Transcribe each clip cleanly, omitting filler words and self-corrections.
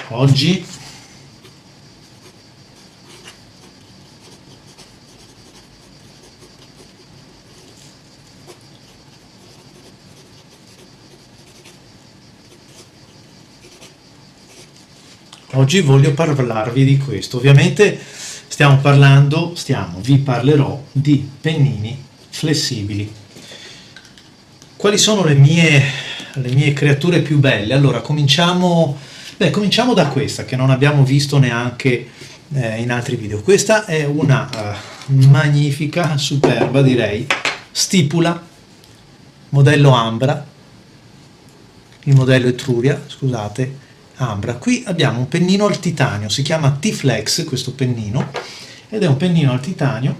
Oggi voglio parlarvi di questo. Ovviamente vi parlerò di pennini flessibili. Quali sono le mie creature più belle? Allora, cominciamo da questa che non abbiamo visto neanche in altri video. Questa è una magnifica, superba direi, stipula, modello Ambra, il modello Etruria, scusate, Ambra. Qui abbiamo un pennino al titanio, si chiama T-Flex questo pennino, ed è un pennino al titanio,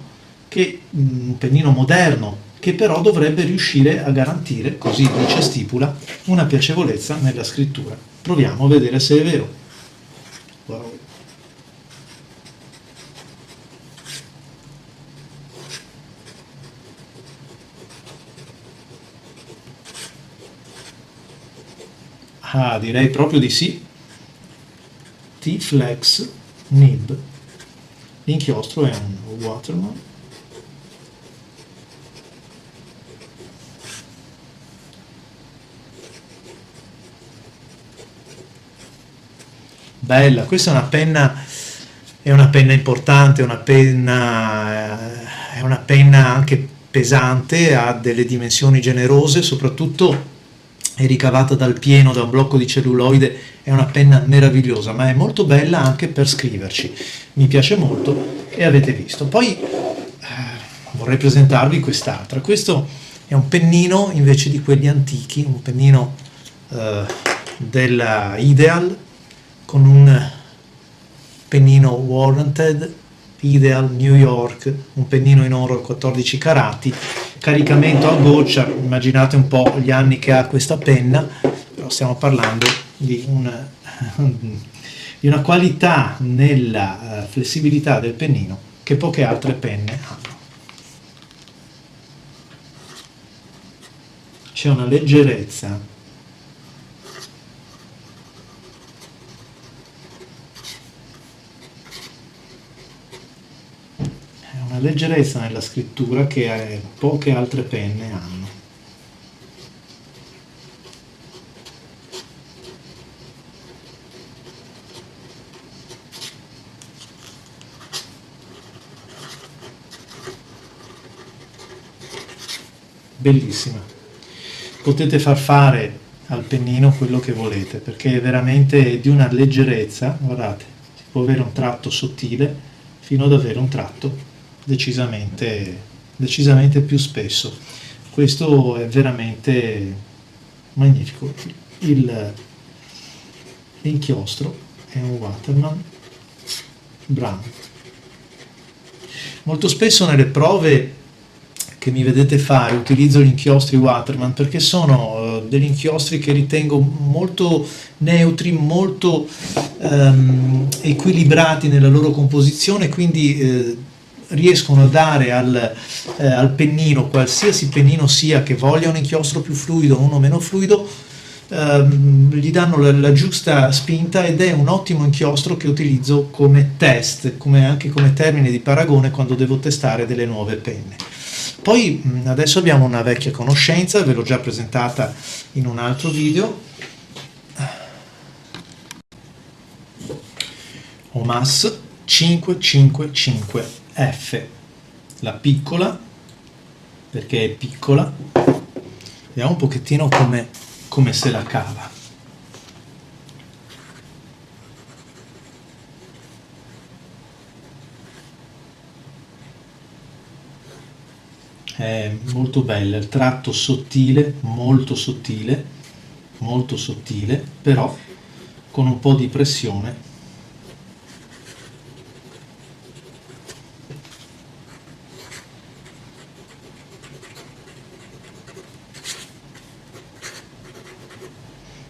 un pennino moderno, che però dovrebbe riuscire a garantire, così dice Stipula, una piacevolezza nella scrittura. Proviamo a vedere se è vero. Wow. Ah, direi proprio di sì. T-Flex Nib. L'inchiostro è un Waterman. Bella, questa è una penna importante, è una penna anche pesante, ha delle dimensioni generose, soprattutto è ricavata dal pieno, da un blocco di celluloide, è una penna meravigliosa, ma è molto bella anche per scriverci, mi piace molto e avete visto. Poi vorrei presentarvi quest'altra. Questo è un pennino invece di quelli antichi, un pennino della Ideal, con un pennino Warranted Ideal New York, un pennino in oro 14 carati, caricamento a goccia. Immaginate un po' gli anni che ha questa penna, però stiamo parlando di una qualità nella flessibilità del pennino che poche altre penne hanno. C'è una leggerezza nella scrittura che poche altre penne hanno. Bellissima. Potete far fare al pennino quello che volete, perché è veramente di una leggerezza, guardate, si può avere un tratto sottile fino ad avere un tratto decisamente più spesso. Questo è veramente magnifico. L'inchiostro è un Waterman Brown. Molto spesso nelle prove che mi vedete fare utilizzo gli inchiostri Waterman perché sono degli inchiostri che ritengo molto neutri, molto equilibrati nella loro composizione, quindi riescono a dare al pennino, qualsiasi pennino sia che voglia un inchiostro più fluido o uno meno fluido, gli danno la giusta spinta, ed è un ottimo inchiostro che utilizzo come test, anche come termine di paragone quando devo testare delle nuove penne. Poi adesso abbiamo una vecchia conoscenza, ve l'ho già presentata in un altro video, Omas 555F, la piccola, perché è piccola, vediamo un pochettino come se la cava. È molto bella, il tratto sottile, molto sottile, però con un po' di pressione.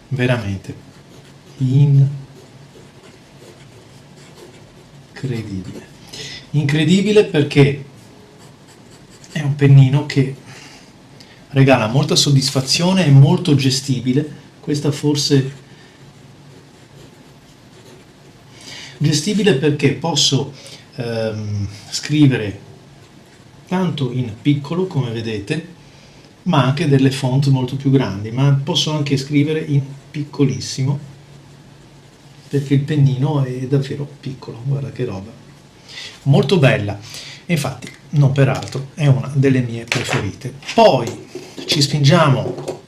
Veramente incredibile, perché è un pennino che regala molta soddisfazione, è molto gestibile. Questa forse Gestibile perché posso scrivere tanto in piccolo, come vedete, ma anche delle font molto più grandi, ma posso anche scrivere in piccolissimo, perché il pennino è davvero piccolo, guarda che roba. Molto bella, infatti, non peraltro, è una delle mie preferite. Poi ci spingiamo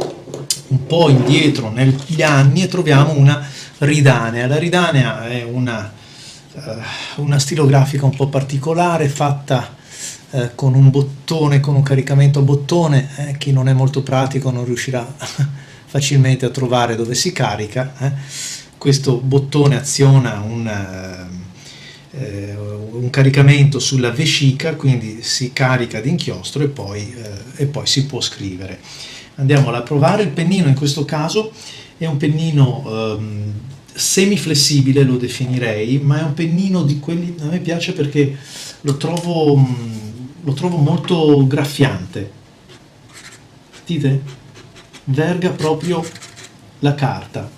un po' indietro negli anni e troviamo una Ridanea. La Ridanea è una stilografica un po' particolare, fatta con un bottone, con un caricamento a bottone. Chi non è molto pratico non riuscirà facilmente a trovare dove si carica. Questo bottone aziona un caricamento sulla vescica, quindi si carica d'inchiostro e poi si può scrivere. Andiamola a provare. Il pennino in questo caso è un pennino semiflessibile, lo definirei, ma è un pennino di quelli, a me piace perché lo trovo molto graffiante. Vedete? Verga proprio la carta.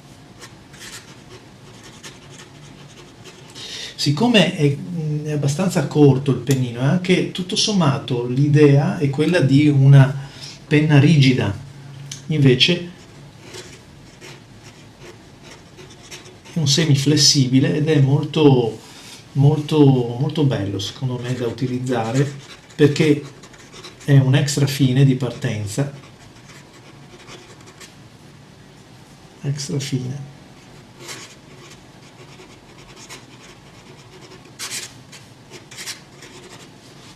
Siccome è abbastanza corto il pennino, è anche tutto sommato l'idea è quella di una penna rigida, invece è un semiflessibile ed è molto molto molto bello secondo me da utilizzare, perché è un extra fine di partenza, extra fine.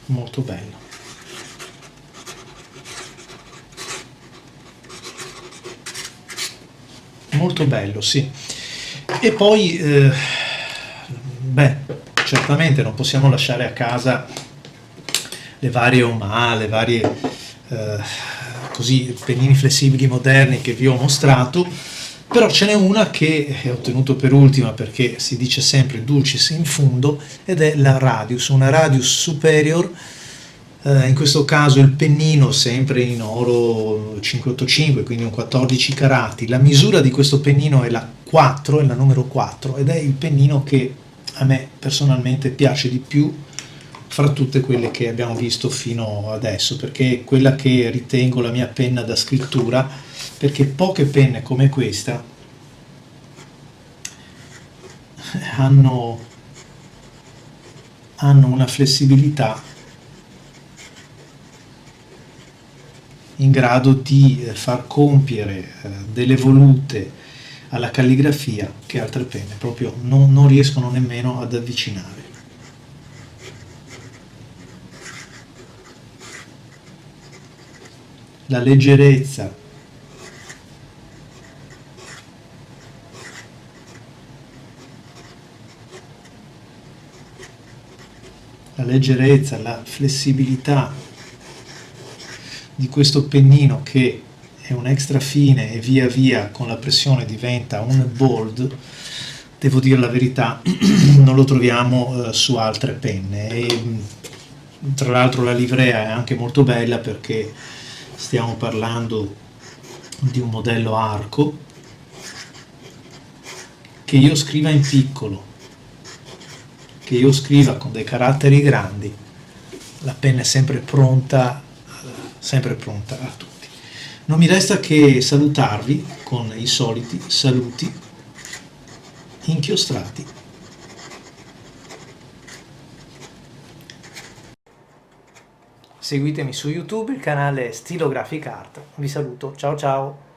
Molto bello. Molto bello, sì. E poi, certamente non possiamo lasciare a casa le varie OMA, le varie così pennini flessibili moderni che vi ho mostrato, però ce n'è una che ho tenuto per ultima perché si dice sempre dulcis in fundo, ed è la Radius, una Radius Superior. In questo caso il pennino sempre in oro 585, quindi un 14 carati. La misura di questo pennino è la 4, è la numero 4, ed è il pennino che a me personalmente piace di più fra tutte quelle che abbiamo visto fino adesso, perché è quella che ritengo la mia penna da scrittura, perché poche penne come questa hanno una flessibilità in grado di far compiere delle volute alla calligrafia che altre penne proprio non riescono nemmeno ad avvicinare. La leggerezza la flessibilità di questo pennino, che è un extra fine e via via con la pressione diventa un bold, devo dire la verità, non lo troviamo su altre penne. E tra l'altro la livrea è anche molto bella perché stiamo parlando di un modello arco, che io scriva in piccolo, che io scriva con dei caratteri grandi, la penna è sempre pronta a tutti. Non mi resta che salutarvi con i soliti saluti inchiostrati. Seguitemi su YouTube, il canale Stilografic Art. Vi saluto, ciao ciao!